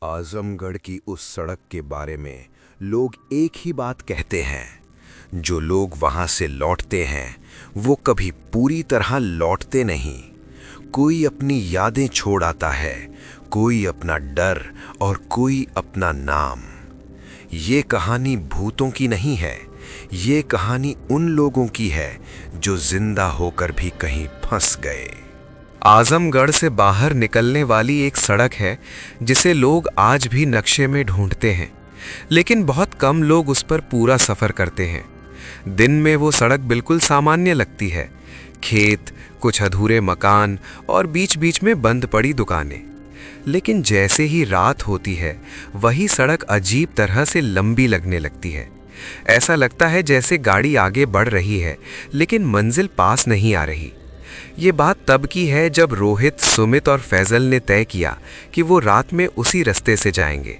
आजमगढ़ की उस सड़क के बारे में लोग एक ही बात कहते हैं। जो लोग वहां से लौटते हैं वो कभी पूरी तरह लौटते नहीं। कोई अपनी यादें छोड़ आता है, कोई अपना डर और कोई अपना नाम। ये कहानी भूतों की नहीं है, ये कहानी उन लोगों की है जो जिंदा होकर भी कहीं फंस गए। आजमगढ़ से बाहर निकलने वाली एक सड़क है जिसे लोग आज भी नक्शे में ढूंढते हैं, लेकिन बहुत कम लोग उस पर पूरा सफर करते हैं। दिन में वो सड़क बिल्कुल सामान्य लगती है, खेत, कुछ अधूरे मकान और बीच बीच में बंद पड़ी दुकानें। लेकिन जैसे ही रात होती है वही सड़क अजीब तरह से लंबी लगने लगती है। ऐसा लगता है जैसे गाड़ी आगे बढ़ रही है लेकिन मंजिल पास नहीं आ रही। ये बात तब की है जब रोहित, सुमित और फैजल ने तय किया कि वो रात में उसी रास्ते से जाएंगे।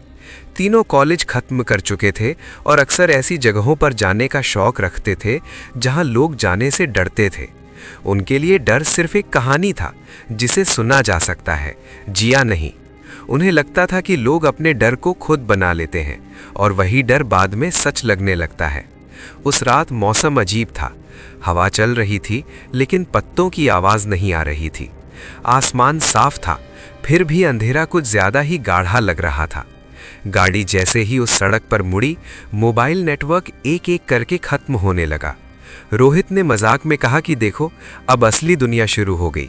तीनों कॉलेज खत्म कर चुके थे और अक्सर ऐसी जगहों पर जाने का शौक रखते थे जहां लोग जाने से डरते थे। उनके लिए डर सिर्फ एक कहानी था जिसे सुना जा सकता है, जिया नहीं। उन्हें लगता था कि लोग अपने डर को खुद बना लेते हैं और वही डर बाद में सच लगने लगता है। उस रात मौसम अजीब था। हवा चल रही थी लेकिन पत्तों की आवाज नहीं आ रही थी। आसमान साफ था, फिर भी अंधेरा कुछ ज्यादा ही गाढ़ा लग रहा था। गाड़ी जैसे ही उस सड़क पर मुड़ी, मोबाइल नेटवर्क एक एक करके खत्म होने लगा। रोहित ने मजाक में कहा कि देखो, अब असली दुनिया शुरू हो गई।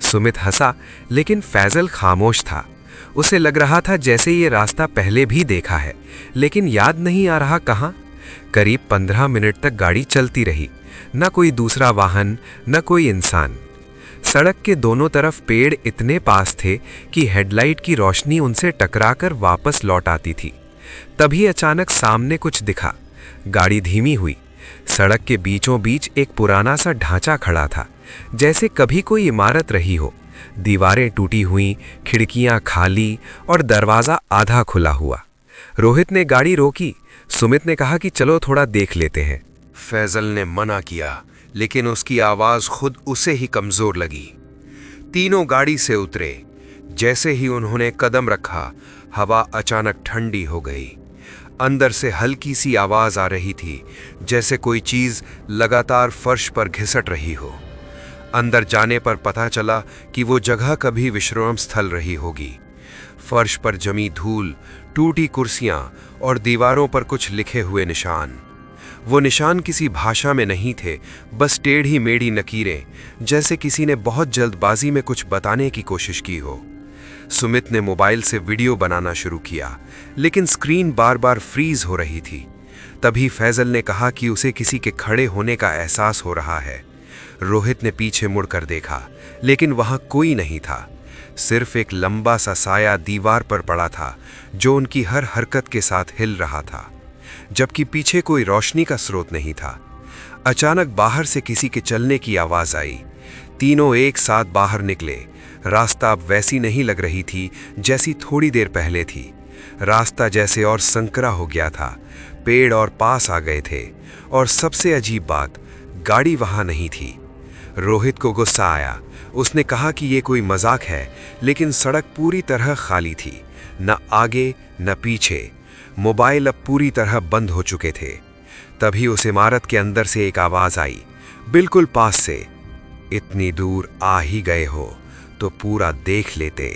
सुमित हंसा, लेकिन फैजल खामोश था। उसे लग रहा था जैसे ये रास्ता पहले भी देखा है, लेकिन याद नहीं आ रहा कहाँ। करीब 15 मिनट तक गाड़ी चलती रही। न कोई दूसरा वाहन, न कोई इंसान। सड़क के दोनों तरफ पेड़ इतने पास थे कि हेडलाइट की रोशनी उनसे टकराकर वापस लौट आती थी। तभी अचानक सामने कुछ दिखा। गाड़ी धीमी हुई। सड़क के बीचों बीच एक पुराना सा ढांचा खड़ा था, जैसे कभी कोई इमारत रही हो। दीवारें टूटी हुई, खिड़कियां खाली और दरवाजा आधा खुला हुआ। रोहित ने गाड़ी रोकी। सुमित ने कहा कि चलो थोड़ा देख लेते हैं। फैजल ने मना किया, लेकिन उसकी आवाज खुद उसे ही कमजोर लगी। तीनों गाड़ी से उतरे। जैसे ही उन्होंने कदम रखा, हवा अचानक ठंडी हो गई। अंदर से हल्की सी आवाज आ रही थी, जैसे कोई चीज लगातार फर्श पर घिसट रही हो। अंदर जाने पर पता चला कि वो जगह कभी विश्राम स्थल रही होगी। फर्श पर जमी धूल, टूटी कुर्सियां और दीवारों पर कुछ लिखे हुए निशान। वो निशान किसी भाषा में नहीं थे, बस टेढ़ी मेढ़ी लकीरें, जैसे किसी ने बहुत जल्दबाजी में कुछ बताने की कोशिश की हो। सुमित ने मोबाइल से वीडियो बनाना शुरू किया, लेकिन स्क्रीन बार बार फ्रीज हो रही थी। तभी फैजल ने कहा कि उसे किसी के खड़े होने का एहसास हो रहा है। रोहित ने पीछे मुड़कर देखा, लेकिन वहां कोई नहीं था। सिर्फ एक लंबा सा साया दीवार पर पड़ा था, जो उनकी हर हरकत के साथ हिल रहा था, जबकि पीछे कोई रोशनी का स्रोत नहीं था। अचानक बाहर से किसी के चलने की आवाज आई। तीनों एक साथ बाहर निकले। रास्ता अब वैसी नहीं लग रही थी जैसी थोड़ी देर पहले थी। रास्ता जैसे और संकरा हो गया था। पेड़ और पास आ गए थे, और सबसे अजीब बात, गाड़ी वहां नहीं थी। रोहित को गुस्सा आया। उसने कहा कि ये कोई मजाक है, लेकिन सड़क पूरी तरह खाली थी, न आगे न पीछे। मोबाइल अब पूरी तरह बंद हो चुके थे। तभी उस इमारत के अंदर से एक आवाज आई, बिल्कुल पास से, इतनी दूर आ ही गए हो तो पूरा देख लेते।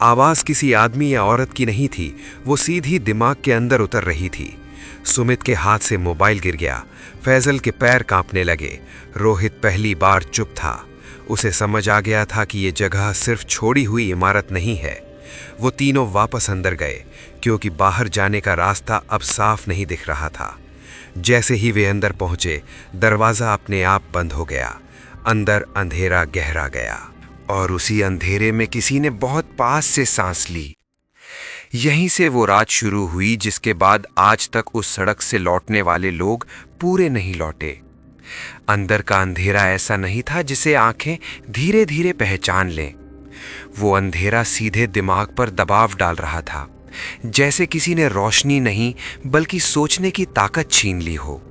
आवाज किसी आदमी या औरत की नहीं थी, वो सीधी दिमाग के अंदर उतर रही थी। सुमित के हाथ से मोबाइल गिर गया। फैजल के पैर कांपने लगे। रोहित पहली बार चुप था। उसे समझ आ गया था कि ये जगह सिर्फ छोड़ी हुई इमारत नहीं है। वो तीनों वापस अंदर गए, क्योंकि बाहर जाने का रास्ता अब साफ नहीं दिख रहा था। जैसे ही वे अंदर पहुंचे, दरवाजा अपने आप बंद हो गया। अंदर अंधेरा गहरा गया, और उसी अंधेरे में किसी ने बहुत पास से सांस ली। यहीं से वो रात शुरू हुई जिसके बाद आज तक उस सड़क से लौटने वाले लोग पूरे नहीं लौटे। अंदर का अंधेरा ऐसा नहीं था जिसे आंखें धीरे धीरे पहचान लें। वो अंधेरा सीधे दिमाग पर दबाव डाल रहा था, जैसे किसी ने रोशनी नहीं बल्कि सोचने की ताकत छीन ली हो।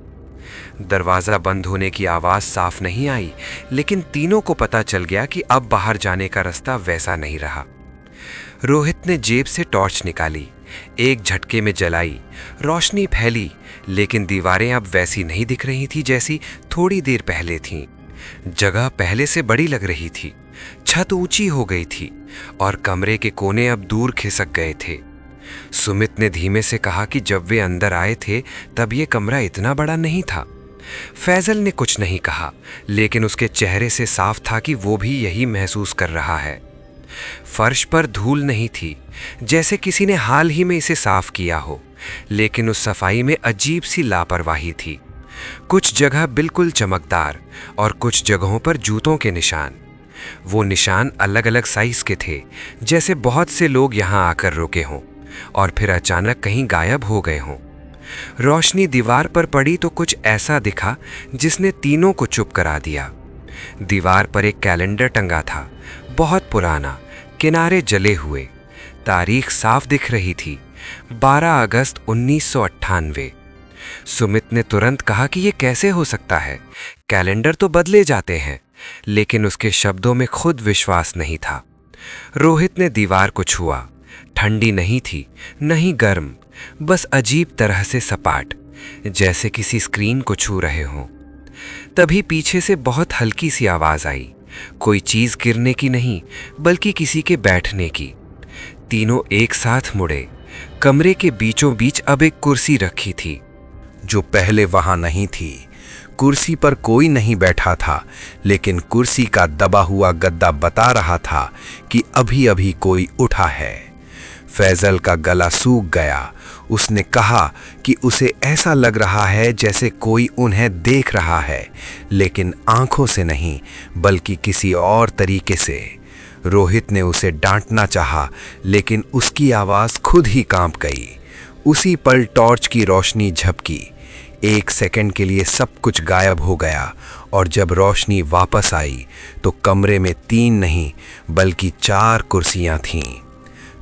दरवाजा बंद होने की आवाज साफ नहीं आई, लेकिन तीनों को पता चल गया कि अब बाहर जाने का रास्ता वैसा नहीं रहा। रोहित ने जेब से टॉर्च निकाली, एक झटके में जलाई। रोशनी फैली, लेकिन दीवारें अब वैसी नहीं दिख रही थी जैसी थोड़ी देर पहले थीं। जगह पहले से बड़ी लग रही थी। छत ऊंची हो गई थी और कमरे के कोने अब दूर खिसक गए थे। सुमित ने धीमे से कहा कि जब वे अंदर आए थे तब ये कमरा इतना बड़ा नहीं था। फैजल ने कुछ नहीं कहा, लेकिन उसके चेहरे से साफ था कि वो भी यही महसूस कर रहा है। फर्श पर धूल नहीं थी, जैसे किसी ने हाल ही में इसे साफ किया हो, लेकिन उस सफाई में अजीब सी लापरवाही थी। कुछ जगह बिल्कुल चमकदार और कुछ जगहों पर जूतों के निशान। वो निशान अलग अलग साइज के थे, जैसे बहुत से लोग यहाँ आकर रुके हों और फिर अचानक कहीं गायब हो गए हों। रोशनी दीवार पर पड़ी तो कुछ ऐसा दिखा जिसने तीनों को चुप करा दिया। दीवार पर एक कैलेंडर टंगा था, बहुत पुराना, किनारे जले हुए। तारीख साफ दिख रही थी, 12 अगस्त 1998। सुमित ने तुरंत कहा कि ये कैसे हो सकता है, कैलेंडर तो बदले जाते हैं, लेकिन उसके शब्दों में खुद विश्वास नहीं था। रोहित ने दीवार को छुआ। ठंडी नहीं थी, नहीं गर्म, बस अजीब तरह से सपाट, जैसे किसी स्क्रीन को छू रहे हों। तभी पीछे से बहुत हल्की सी आवाज आई, कोई चीज गिरने की नहीं, बल्कि किसी के बैठने की। तीनों एक साथ मुड़े। कमरे के बीचों बीच अब एक कुर्सी रखी थी, जो पहले वहां नहीं थी। कुर्सी पर कोई नहीं बैठा था, लेकिन कुर्सी का दबा हुआ गद्दा बता रहा था कि अभी अभी कोई उठा है। फैजल का गला सूख गया। उसने कहा कि उसे ऐसा लग रहा है जैसे कोई उन्हें देख रहा है, लेकिन आंखों से नहीं, बल्कि किसी और तरीके से। रोहित ने उसे डांटना चाहा, लेकिन उसकी आवाज़ खुद ही कांप गई। उसी पल टॉर्च की रोशनी झपकी। 1 सेकंड के लिए सब कुछ गायब हो गया, और जब रोशनी वापस आई तो कमरे में 3 नहीं बल्कि 4 कुर्सियां थीं।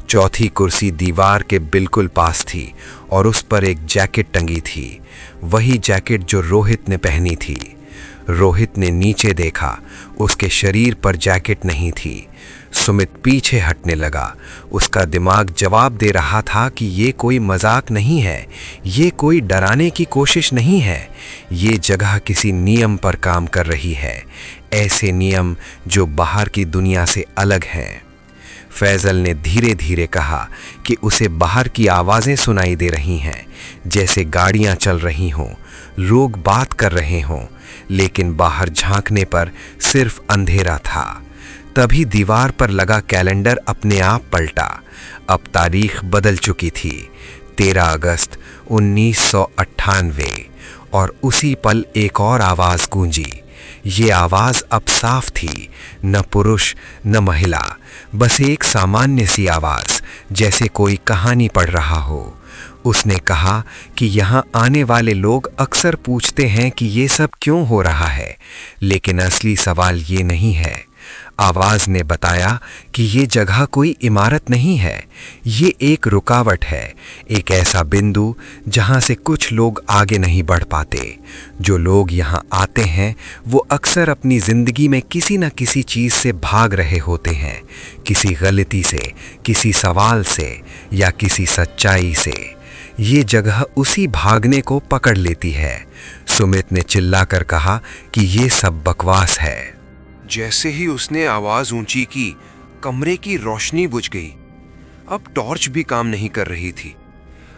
चौथी कुर्सी दीवार के बिल्कुल पास थी और उस पर एक जैकेट टंगी थी, वही जैकेट जो रोहित ने पहनी थी। रोहित ने नीचे देखा, उसके शरीर पर जैकेट नहीं थी। सुमित पीछे हटने लगा। उसका दिमाग जवाब दे रहा था कि ये कोई मजाक नहीं है, ये कोई डराने की कोशिश नहीं है, ये जगह किसी नियम पर काम कर रही है, ऐसे नियम जो बाहर की दुनिया से अलग हैं। फैजल ने धीरे धीरे कहा कि उसे बाहर की आवाज़ें सुनाई दे रही हैं, जैसे गाड़ियां चल रही हों, लोग बात कर रहे हों, लेकिन बाहर झांकने पर सिर्फ अंधेरा था। तभी दीवार पर लगा कैलेंडर अपने आप पलटा। अब तारीख बदल चुकी थी, 13 अगस्त 1998। और उसी पल एक और आवाज़ गूंजी। ये आवाज़ अब साफ थी, न पुरुष न महिला, बस एक सामान्य सी आवाज़, जैसे कोई कहानी पढ़ रहा हो। उसने कहा कि यहाँ आने वाले लोग अक्सर पूछते हैं कि ये सब क्यों हो रहा है, लेकिन असली सवाल ये नहीं है। आवाज़ ने बताया कि ये जगह कोई इमारत नहीं है, ये एक रुकावट है, एक ऐसा बिंदु जहाँ से कुछ लोग आगे नहीं बढ़ पाते। जो लोग यहाँ आते हैं वो अक्सर अपनी ज़िंदगी में किसी न किसी चीज़ से भाग रहे होते हैं, किसी गलती से, किसी सवाल से या किसी सच्चाई से। ये जगह उसी भागने को पकड़ लेती है। सुमित ने चिल्लाकर कहा कि ये सब बकवास है। जैसे ही उसने आवाज ऊंची की, कमरे की रोशनी बुझ गई। अब टॉर्च भी काम नहीं कर रही थी।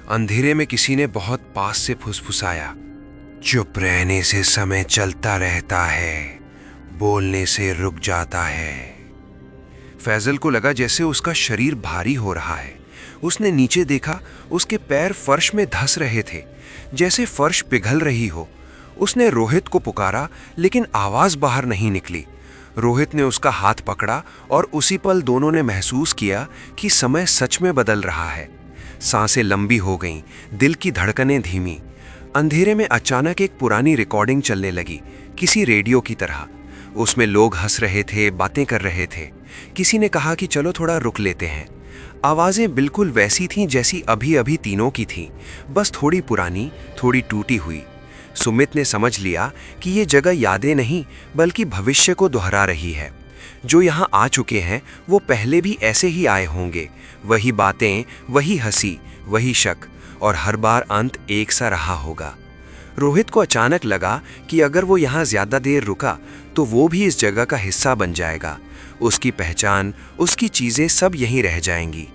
अंधेरे में किसी ने बहुत पास से फुसफुसाया, चुप रहने से समय चलता रहता है, बोलने से रुक जाता है। फैजल को लगा जैसे उसका शरीर भारी हो रहा है। उसने नीचे देखा, उसके पैर फर्श में धंस रहे थे, जैसे फर्श पिघल रही हो। उसने रोहित को पुकारा, लेकिन आवाज बाहर नहीं निकली। रोहित ने उसका हाथ पकड़ा और उसी पल दोनों ने महसूस किया कि समय सच में बदल रहा है। सांसें लंबी हो गईं, दिल की धड़कनें धीमी। अंधेरे में अचानक एक पुरानी रिकॉर्डिंग चलने लगी, किसी रेडियो की तरह। उसमें लोग हंस रहे थे, बातें कर रहे थे। किसी ने कहा कि चलो थोड़ा रुक लेते हैं। आवाज़ें बिल्कुल वैसी थीं जैसी अभी अभी तीनों की थीं, बस थोड़ी पुरानी, थोड़ी टूटी हुई। सुमित ने समझ लिया कि ये जगह यादें नहीं बल्कि भविष्य को दोहरा रही है। जो यहाँ आ चुके हैं वो पहले भी ऐसे ही आए होंगे, वही बातें, वही हंसी, वही शक, और हर बार अंत एक सा रहा होगा। रोहित को अचानक लगा कि अगर वो यहाँ ज्यादा देर रुका तो वो भी इस जगह का हिस्सा बन जाएगा। उसकी पहचान, उसकी चीजें सब यहीं रह जाएंगी।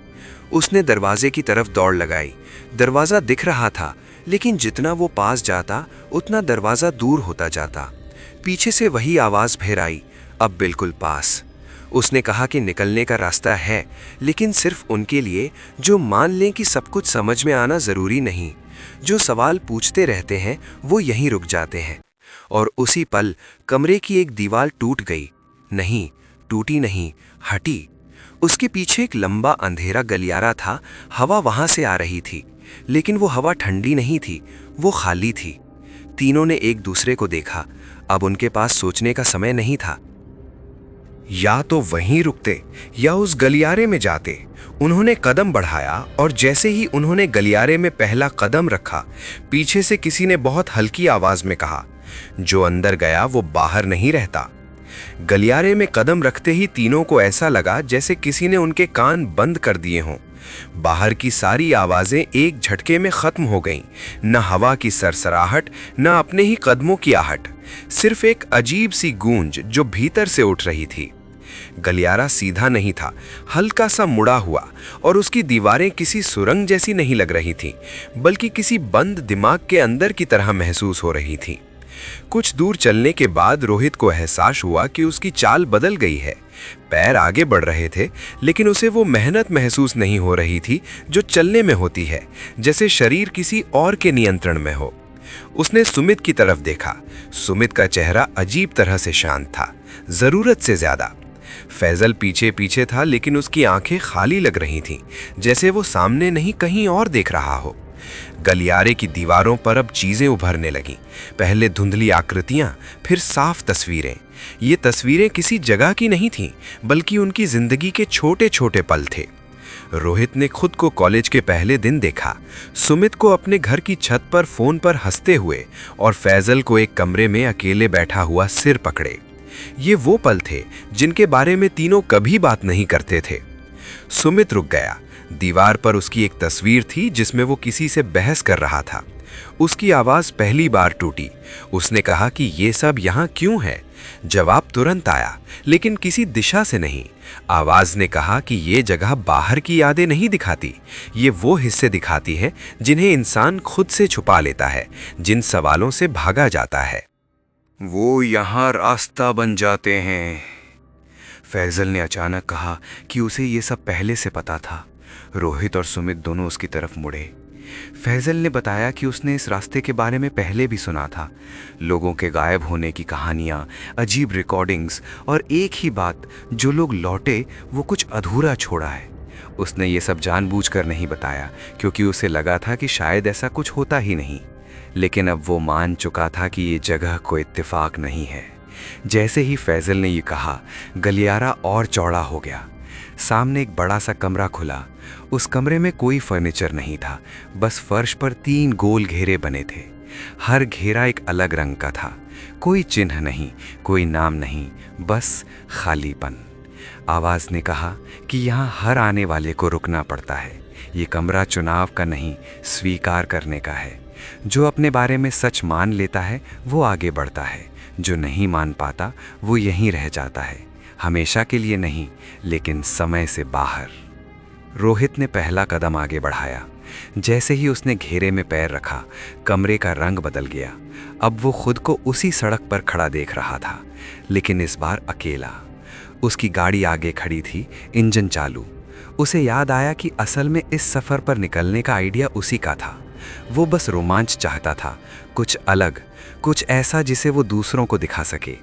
उसने दरवाजे की तरफ दौड़ लगाई। दरवाजा दिख रहा था, लेकिन जितना वो पास जाता उतना दरवाजा दूर होता जाता। पीछे से वही आवाज फिर आई, अब बिल्कुल पास। उसने कहा कि निकलने का रास्ता है, लेकिन सिर्फ उनके लिए जो मान लें कि सब कुछ समझ में आना जरूरी नहीं। जो सवाल पूछते रहते हैं वो यहीं रुक जाते हैं। और उसी पल कमरे की एक दीवार टूट गई। नहीं, टूटी नहीं, हटी। उसके पीछे एक लंबा अंधेरा गलियारा था। हवा वहां से आ रही थी, लेकिन वो हवा ठंडी नहीं थी, वो खाली थी। तीनों ने एक दूसरे को देखा। अब उनके पास सोचने का समय नहीं था। या तो वहीं रुकते या उस गलियारे में जाते। उन्होंने कदम बढ़ाया और जैसे ही उन्होंने गलियारे में पहला कदम रखा, पीछे से किसी ने बहुत हल्की आवाज में कहा, जो अंदर गया वो बाहर नहीं रहता। गलियारे में कदम रखते ही तीनों को ऐसा लगा जैसे किसी ने उनके कान बंद कर दिए हों। बाहर की सारी आवाजें एक झटके में खत्म हो गईं। न हवा की सरसराहट, न अपने ही कदमों की आहट, सिर्फ एक अजीब सी गूंज जो भीतर से उठ रही थी। गलियारा सीधा नहीं था, हल्का सा मुड़ा हुआ, और उसकी दीवारें किसी सुरंग जैसी नहीं लग रही थीं, बल्कि किसी बंद दिमाग के अंदर की तरह महसूस हो रही थीं। कुछ दूर चलने के बाद रोहित को एहसास हुआ कि उसकी चाल बदल गई है। पैर आगे बढ़ रहे थे, लेकिन उसे वो मेहनत महसूस नहीं हो रही थी जो चलने में होती है, जैसे शरीर किसी और के नियंत्रण में हो। उसने सुमित की तरफ देखा। सुमित का चेहरा अजीब तरह से शांत था, जरूरत से ज्यादा। फैजल पीछे पीछे था, लेकिन उसकी आंखें खाली लग रही थीं, जैसे वो सामने नहीं कहीं और देख रहा हो। गलियारे की दीवारों पर अब चीजें उभरने लगीं। पहले धुंधली आकृतियां, फिर साफ तस्वीरें। ये तस्वीरें किसी जगह की नहीं थीं, बल्कि उनकी जिंदगी के छोटे छोटे पल थे। रोहित ने खुद को कॉलेज के पहले दिन देखा, सुमित को अपने घर की छत पर फोन पर हंसते हुए, और फैजल को एक कमरे में अकेले बैठा हुआ सिर पकड़े। ये वो पल थे जिनके बारे में तीनों कभी बात नहीं करते थे। सुमित रुक गया। दीवार पर उसकी एक तस्वीर थी जिसमें वो किसी से बहस कर रहा था। उसकी आवाज पहली बार टूटी। उसने कहा कि ये सब यहाँ क्यों है? जवाब तुरंत आया, लेकिन किसी दिशा से नहीं। आवाज ने कहा कि ये जगह बाहर की यादें नहीं दिखाती, ये वो हिस्से दिखाती है जिन्हें इंसान खुद से छुपा लेता है, जिन सवालों से भागा जाता है। वो यहाँ रास्ता बन जाते हैं। फैजल ने अचानक कहा कि उसे ये सब पहले से पता था। रोहित और सुमित दोनों उसकी तरफ मुड़े। फैजल ने बताया कि उसने इस रास्ते के बारे में पहले भी सुना था, लोगों के गायब होने की कहानियां, अजीब रिकॉर्डिंग्स, और एक ही बात, जो लोग लौटे वो कुछ अधूरा छोड़ा है। उसने ये सब जानबूझकर नहीं बताया, क्योंकि उसे लगा था कि शायद ऐसा कुछ होता ही नहीं। लेकिन अब वो मान चुका था कि ये जगह कोई इत्तेफाक नहीं है। जैसे ही फैजल ने ये कहा, गलियारा और चौड़ा हो गया। सामने एक बड़ा सा कमरा खुला। उस कमरे में कोई फर्नीचर नहीं था, बस फर्श पर 3 गोल घेरे बने थे। हर घेरा एक अलग रंग का था। कोई चिन्ह नहीं, कोई नाम नहीं, बस खालीपन। आवाज ने कहा कि यहाँ हर आने वाले को रुकना पड़ता है। ये कमरा चुनाव का नहीं, स्वीकार करने का है। जो अपने बारे में सच मान लेता है वो आगे बढ़ता है, जो नहीं मान पाता वो यहीं रह जाता है, हमेशा के लिए नहीं, लेकिन समय से बाहर। रोहित ने पहला कदम आगे बढ़ाया। जैसे ही उसने घेरे में पैर रखा, कमरे का रंग बदल गया। अब वो खुद को उसी सड़क पर खड़ा देख रहा था, लेकिन इस बार अकेला। उसकी गाड़ी आगे खड़ी थी, इंजन चालू। उसे याद आया कि असल में इस सफर पर निकलने का आइडिया उसी का था। वो बस रोमांच चाहता था, कुछ अलग, कुछ ऐसा जिसे वो दूसरों को दिखा सके।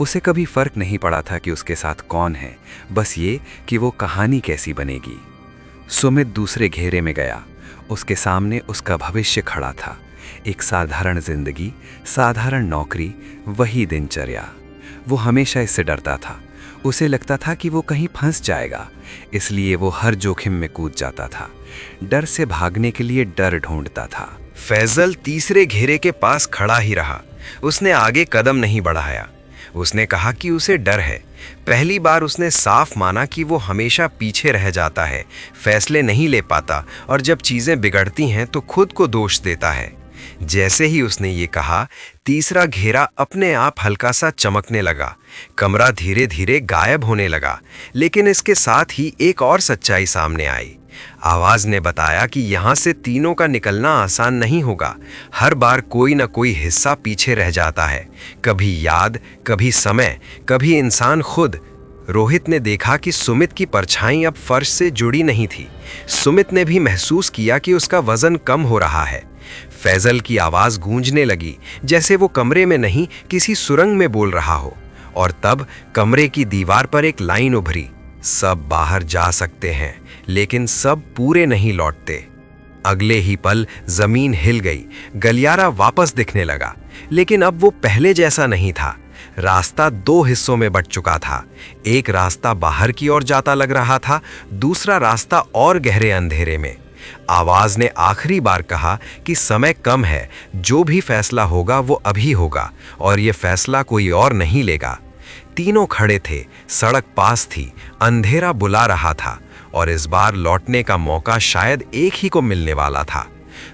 उसे कभी फर्क नहीं पड़ा था कि उसके साथ कौन है, बस ये कि वो कहानी कैसी बनेगी। सुमित दूसरे घेरे में गया। उसके सामने उसका भविष्य खड़ा था। एक साधारण जिंदगी, साधारण नौकरी, वही दिनचर्या। वो हमेशा इससे डरता था। उसे लगता था कि वो कहीं फंस जाएगा, इसलिए वो हर जोखिम में कूद जाता था। डर से भागने के लिए डर ढूंढता था। फैजल तीसरे घेरे के पास खड़ा ही रहा। उसने आगे कदम नहीं बढ़ाया। उसने कहा कि उसे डर है। पहली बार उसने साफ माना कि वो हमेशा पीछे रह जाता है, फैसले नहीं ले पाता और जब चीज़ें बिगड़ती हैं तो खुद को दोष देता है। जैसे ही उसने ये कहा, तीसरा घेरा अपने आप हल्का सा चमकने लगा। कमरा धीरे धीरे गायब होने लगा। लेकिन इसके साथ ही एक और सच्चाई सामने आई। आवाज ने बताया कि यहाँ से तीनों का निकलना आसान नहीं होगा। हर बार कोई न कोई हिस्सा पीछे रह जाता है, कभी याद, कभी समय, कभी इंसान खुद। रोहित ने देखा कि सुमित की परछाई अब फर्श से जुड़ी नहीं थी। सुमित ने भी महसूस किया कि उसका वजन कम हो रहा है। फैजल की आवाज गूंजने लगी, जैसे वो कमरे में नहीं किसी सुरंग में बोल रहा हो। और तब कमरे की दीवार पर एक लाइन उभरी, सब बाहर जा सकते हैं लेकिन सब पूरे नहीं लौटते। अगले ही पल जमीन हिल गई, गलियारा वापस दिखने लगा। लेकिन अब वो पहले जैसा नहीं था। रास्ता दो हिस्सों में बंट चुका था। एक रास्ता बाहर की ओर जाता लग रहा था, दूसरा रास्ता और गहरे अंधेरे में। आवाज ने आखिरी बार कहा कि समय कम है, जो भी फैसला होगा वो अभी होगा और ये फैसला कोई और नहीं लेगा। तीनों खड़े थे, सड़क पास थी, अंधेरा बुला रहा था और इस बार लौटने का मौका शायद एक ही को मिलने वाला था।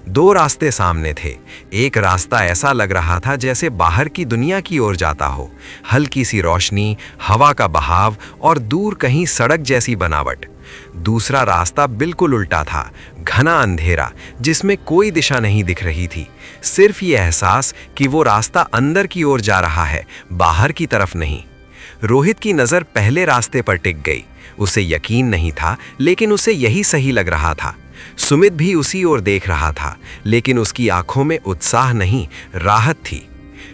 दो रास्ते सामने थे। एक रास्ता ऐसा लग रहा था जैसे बाहर की दुनिया की ओर जाता हो, हल्की सी रोशनी, हवा का बहाव और दूर कहीं सड़क जैसी बनावट। दूसरा रास्ता बिल्कुल उल्टा था, घना अंधेरा जिसमें कोई दिशा नहीं दिख रही थी। सिर्फ ये एहसास कि वो रास्ता अंदर की ओर जा रहा है, बाहर की तरफ नहीं। रोहित की नज़र पहले रास्ते पर टिक गई। उसे यकीन नहीं था, लेकिन उसे यही सही लग रहा था। सुमित भी उसी ओर देख रहा था, लेकिन उसकी आंखों में उत्साह नहीं, राहत थी।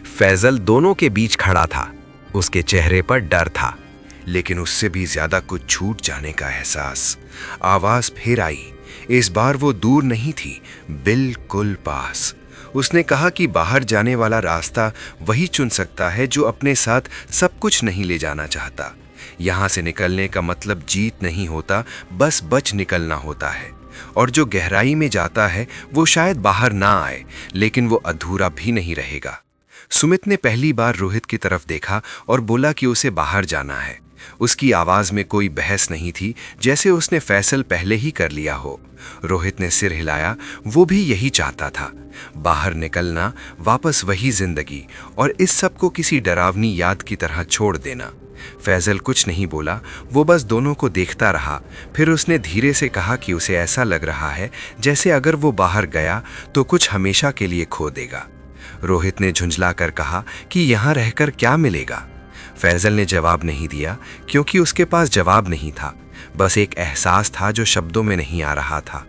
फैजल दोनों के बीच खड़ा था। उसके चेहरे पर डर था, लेकिन उससे भी ज्यादा कुछ छूट जाने का एहसास। आवाज फिर आई। इस बार वो दूर नहीं थी, बिल्कुल पास। उसने कहा कि बाहर जाने वाला रास्ता वही चुन सकता है जो अपने साथ सब कुछ नहीं ले जाना चाहता। यहाँ से निकलने का मतलब जीत नहीं होता, बस बच निकलना होता है। और जो गहराई में जाता है वो शायद बाहर ना आए, लेकिन वो अधूरा भी नहीं रहेगा। सुमित ने पहली बार रोहित की तरफ देखा और बोला कि उसे बाहर जाना है। उसकी आवाज में कोई बहस नहीं थी, जैसे उसने फैसल पहले ही कर लिया हो। रोहित ने सिर हिलाया, वो भी यही चाहता था, बाहर निकलना, वापस वही जिंदगी, और इस सब को किसी डरावनी याद की तरह छोड़ देना। फैजल कुछ नहीं बोला, वो बस दोनों को देखता रहा। फिर उसने धीरे से कहा कि उसे ऐसा लग रहा है जैसे अगर वो बाहर गया तो कुछ हमेशा के लिए खो देगा। रोहित ने झुंझला कर कहा कि यहाँ रहकर क्या मिलेगा। फैजल ने जवाब नहीं दिया, क्योंकि उसके पास जवाब नहीं था, बस एक एहसास था जो शब्दों में नहीं आ रहा था।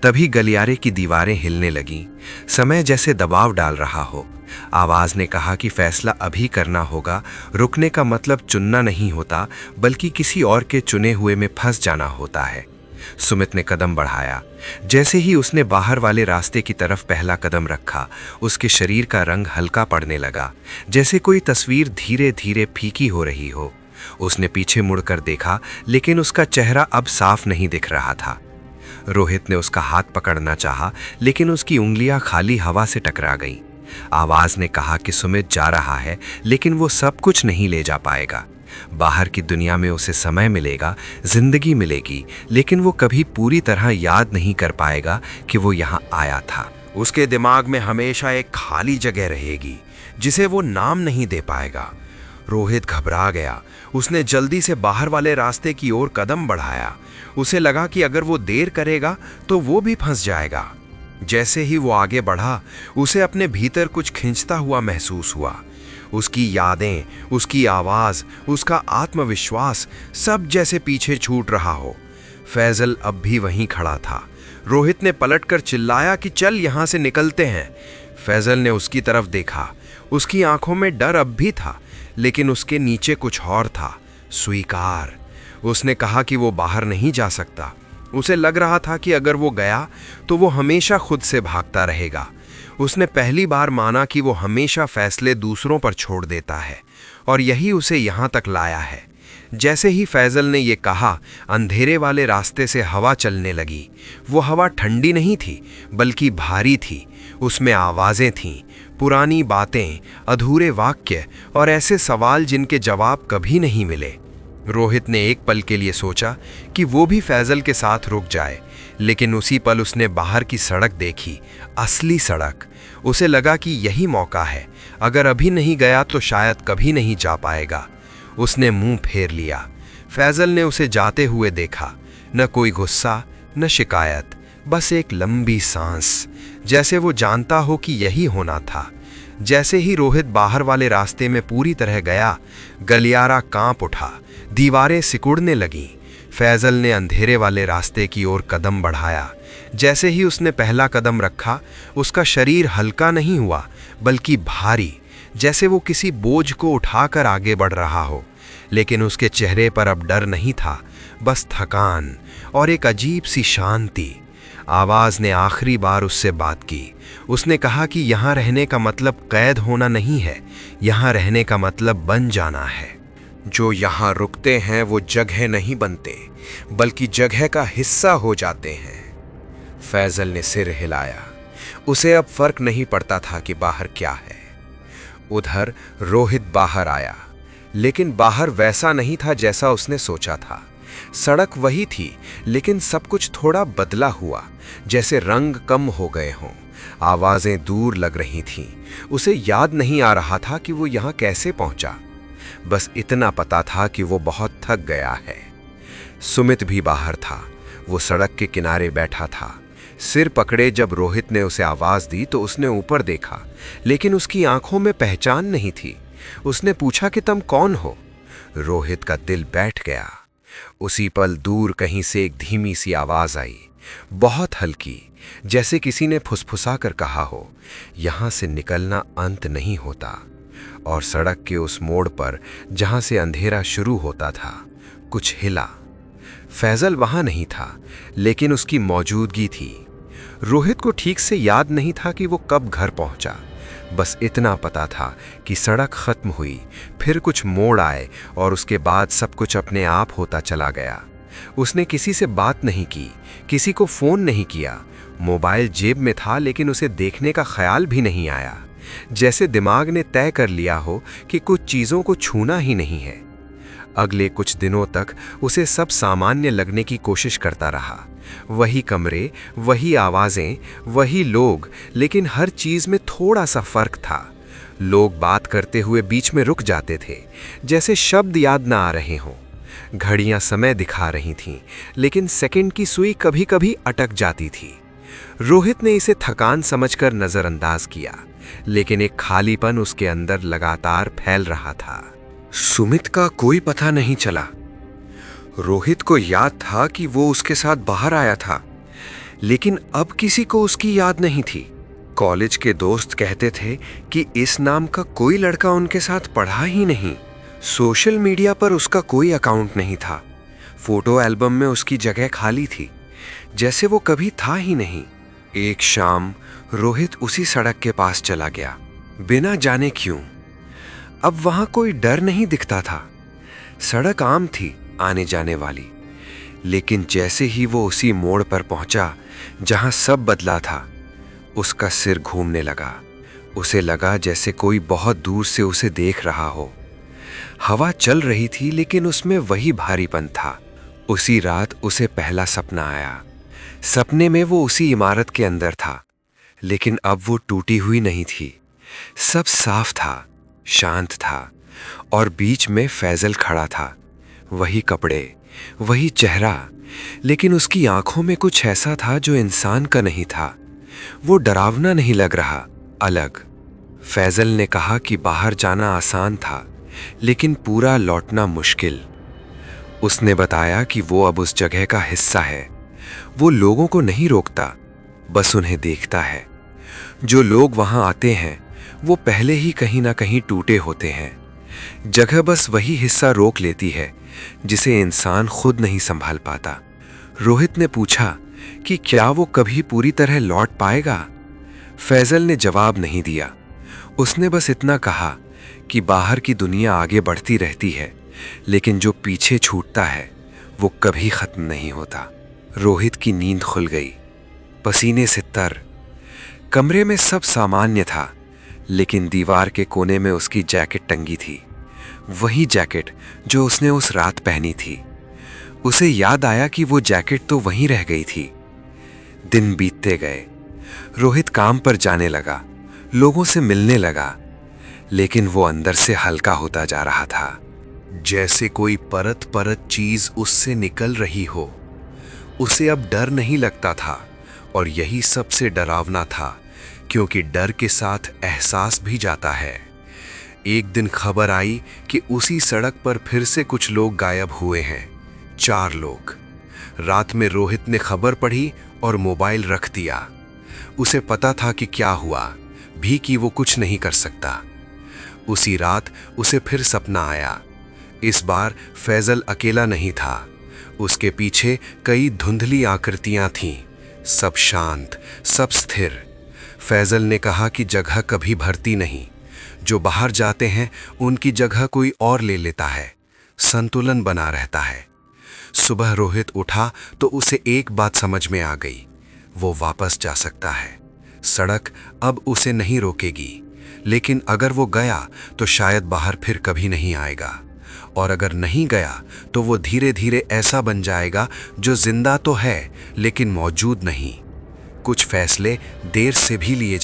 तभी गलियारे की दीवारें हिलने लगीं, समय जैसे दबाव डाल रहा हो। आवाज ने कहा कि फैसला अभी करना होगा। रुकने का मतलब चुनना नहीं होता, बल्कि किसी और के चुने हुए में फंस जाना होता है। सुमित ने कदम बढ़ाया। जैसे ही उसने बाहर वाले रास्ते की तरफ पहला कदम रखा, उसके शरीर का रंग हल्का पड़ने लगा, जैसे कोई तस्वीर धीरे धीरे फीकी हो रही हो। उसने पीछे मुड़कर देखा, लेकिन उसका चेहरा अब साफ नहीं दिख रहा था। रोहित ने उसका हाथ पकड़ना चाहा, लेकिन उसकी उंगलियां खाली हवा से टकरा गईं। आवाज ने कहा कि सुमित जा रहा है, लेकिन वो सब कुछ नहीं ले जा पाएगा। बाहर की दुनिया में उसे समय मिलेगा, जिंदगी मिलेगी, लेकिन वो कभी पूरी तरह याद नहीं कर पाएगा कि वो यहाँ आया था। उसके दिमाग में हमेशा एक खाली जगह रहेगी, जिसे वो नाम नहीं दे पाएगा। रोहित घबरा गया। उसने जल्दी से बाहर वाले रास्ते की ओर कदम बढ़ाया। उसे लगा कि अगर वो देर करेगा तो वो भी फंस जाएगा। जैसे ही वो आगे बढ़ा, उसे अपने भीतर कुछ खींचता हुआ महसूस हुआ। उसकी यादें, उसकी आवाज, उसका आत्मविश्वास, सब जैसे पीछे छूट रहा हो। फैजल अब भी वहीं खड़ा था। रोहित ने पलटकर चिल्लाया कि चल यहाँ से निकलते हैं। फैजल ने उसकी तरफ देखा। उसकी आंखों में डर अब भी था, लेकिन उसके नीचे कुछ और था, स्वीकार। उसने कहा कि वो बाहर नहीं जा सकता। उसे लग रहा था कि अगर वो गया तो वो हमेशा खुद से भागता रहेगा। उसने पहली बार माना कि वो हमेशा फैसले दूसरों पर छोड़ देता है, और यही उसे यहाँ तक लाया है। जैसे ही फैजल ने ये कहा, अंधेरे वाले रास्ते से हवा चलने लगी। वो हवा ठंडी नहीं थी, बल्कि भारी थी। उसमें आवाज़ें थीं, पुरानी बातें, अधूरे वाक्य और ऐसे सवाल जिनके जवाब कभी नहीं मिले। रोहित ने एक पल के लिए सोचा कि वो भी फैजल के साथ रुक जाए, लेकिन उसी पल उसने बाहर की सड़क देखी, असली सड़क। उसे लगा कि यही मौका है, अगर अभी नहीं गया तो शायद कभी नहीं जा पाएगा। उसने मुंह फेर लिया। फैजल ने उसे जाते हुए देखा, न कोई गुस्सा न शिकायत, बस एक लंबी सांस, जैसे वो जानता हो कि यही होना था। जैसे ही रोहित बाहर वाले रास्ते में पूरी तरह गया, गलियारा कांप उठा, दीवारें सिकुड़ने लगीं। फैजल ने अंधेरे वाले रास्ते की ओर कदम बढ़ाया। जैसे ही उसने पहला कदम रखा, उसका शरीर हल्का नहीं हुआ, बल्कि भारी, जैसे वो किसी बोझ को उठाकर आगे बढ़ रहा हो। लेकिन उसके चेहरे पर अब डर नहीं था, बस थकान और एक अजीब सी शांति। आवाज़ ने आखिरी बार उससे बात की। उसने कहा कि यहाँ रहने का मतलब कैद होना नहीं है, यहाँ रहने का मतलब बन जाना है। जो यहाँ रुकते हैं वो जगह नहीं बनते, बल्कि जगह का हिस्सा हो जाते हैं। फैजल ने सिर हिलाया। उसे अब फर्क नहीं पड़ता था कि बाहर क्या है। उधर रोहित बाहर आया, लेकिन बाहर वैसा नहीं था जैसा उसने सोचा था। सड़क वही थी, लेकिन सब कुछ थोड़ा बदला हुआ, जैसे रंग कम हो गए हों। आवाज़ें दूर लग रही थीं। उसे याद नहीं आ रहा था कि वो यहाँ कैसे पहुँचा। बस इतना पता था कि वो बहुत थक गया है। सुमित भी बाहर था। वो सड़क के किनारे बैठा था, सिर पकड़े। जब रोहित ने उसे आवाज़ दी तो उसने ऊपर देखा, लेकिन उसकी आंखों में पहचान नहीं थी। उसने पूछा कि तुम कौन हो? रोहित का दिल बैठ गया। उसी पल दूर कहीं से एक धीमी सी आवाज़ आई, बहुत हल्की, जैसे किसी ने फुसफुसा कर कहा हो, यहाँ से निकलना अंत नहीं होता। और सड़क के उस मोड़ पर, जहाँ से अंधेरा शुरू होता था, कुछ हिला। फैजल वहाँ नहीं था, लेकिन उसकी मौजूदगी थी। रोहित को ठीक से याद नहीं था कि वो कब घर पहुँचा। बस इतना पता था कि सड़क खत्म हुई, फिर कुछ मोड़ आए और उसके बाद सब कुछ अपने आप होता चला गया। उसने किसी से बात नहीं की, किसी को फ़ोन नहीं किया। मोबाइल जेब में था, लेकिन उसे देखने का ख्याल भी नहीं आया। जैसे दिमाग ने तय कर लिया हो कि कुछ चीज़ों को छूना ही नहीं है। अगले कुछ दिनों तक उसे सब सामान्य लगने की कोशिश करता रहा। वही कमरे, वही आवाज़ें, वही लोग, लेकिन हर चीज़ में थोड़ा सा फर्क था। लोग बात करते हुए बीच में रुक जाते थे, जैसे शब्द याद ना आ रहे हों। घड़ियां समय दिखा रही थीं, लेकिन सेकंड की सुई कभी कभी अटक जाती थी। रोहित ने इसे थकान समझकर नज़रअंदाज किया, लेकिन एक खालीपन उसके अंदर लगातार फैल रहा था। सुमित का कोई पता नहीं चला। रोहित को याद था कि वो उसके साथ बाहर आया था, लेकिन अब किसी को उसकी याद नहीं थी। कॉलेज के दोस्त कहते थे कि इस नाम का कोई लड़का उनके साथ पढ़ा ही नहीं। सोशल मीडिया पर उसका कोई अकाउंट नहीं था। फोटो एल्बम में उसकी जगह खाली थी, जैसे वो कभी था ही नहीं। एक शाम रोहित उसी सड़क के पास चला गया, बिना जाने क्यों। अब वहां कोई डर नहीं दिखता था। सड़क आम थी, आने जाने वाली। लेकिन जैसे ही वो उसी मोड़ पर पहुंचा जहां सब बदला था, उसका सिर घूमने लगा। उसे लगा जैसे कोई बहुत दूर से उसे देख रहा हो। हवा चल रही थी, लेकिन उसमें वही भारीपन था। उसी रात उसे पहला सपना आया। सपने में वो उसी इमारत के अंदर था, लेकिन अब वो टूटी हुई नहीं थी। सब साफ था, शांत था, और बीच में फैजल खड़ा था। वही कपड़े, वही चेहरा, लेकिन उसकी आंखों में कुछ ऐसा था जो इंसान का नहीं था। वो डरावना नहीं लग रहा, अलग। फैजल ने कहा कि बाहर जाना आसान था, लेकिन पूरा लौटना मुश्किल। उसने बताया कि वो अब उस जगह का हिस्सा है। वो लोगों को नहीं रोकता, बस उन्हें देखता है। जो लोग वहां आते हैं वो पहले ही कहीं ना कहीं टूटे होते हैं। जगह बस वही हिस्सा रोक लेती है जिसे इंसान खुद नहीं संभाल पाता। रोहित ने पूछा कि क्या वो कभी पूरी तरह लौट पाएगा। फैजल ने जवाब नहीं दिया। उसने बस इतना कहा कि बाहर की दुनिया आगे बढ़ती रहती है, लेकिन जो पीछे छूटता है वो कभी खत्म नहीं होता। रोहित की नींद खुल गई, पसीने से तर। कमरे में सब सामान्य था, लेकिन दीवार के कोने में उसकी जैकेट टंगी थी, वही जैकेट जो उसने उस रात पहनी थी। उसे याद आया कि वो जैकेट तो वहीं रह गई थी। दिन बीतते गए, रोहित काम पर जाने लगा, लोगों से मिलने लगा, लेकिन वो अंदर से हल्का होता जा रहा था। जैसे कोई परत परत चीज उससे निकल रही हो। उसे अब डर नहीं लगता था, और यही सबसे डरावना था, क्योंकि डर के साथ एहसास भी जाता है। एक दिन खबर आई कि उसी सड़क पर फिर से कुछ लोग गायब हुए हैं, 4 लोग। रात में रोहित ने खबर पढ़ी और मोबाइल रख दिया। उसे पता था कि क्या हुआ, भी कि वो कुछ नहीं कर सकता। उसी रात उसे फिर सपना आया। इस बार फैजल अकेला नहीं था, उसके पीछे कई धुंधली आकृतियां थीं, सब शांत, सब स्थिर। फैजल ने कहा कि जगह कभी भरती नहीं, जो बाहर जाते हैं उनकी जगह कोई और ले लेता है, संतुलन बना रहता है। सुबह रोहित उठा तो उसे एक बात समझ में आ गई, वो वापस जा सकता है। सड़क अब उसे नहीं रोकेगी, लेकिन अगर वो गया तो शायद बाहर फिर कभी नहीं आएगा, और अगर नहीं गया तो वो धीरे धीरे ऐसा बन जाएगा जो जिंदा तो है लेकिन मौजूद नहीं। कुछ फैसले देर से भी लिए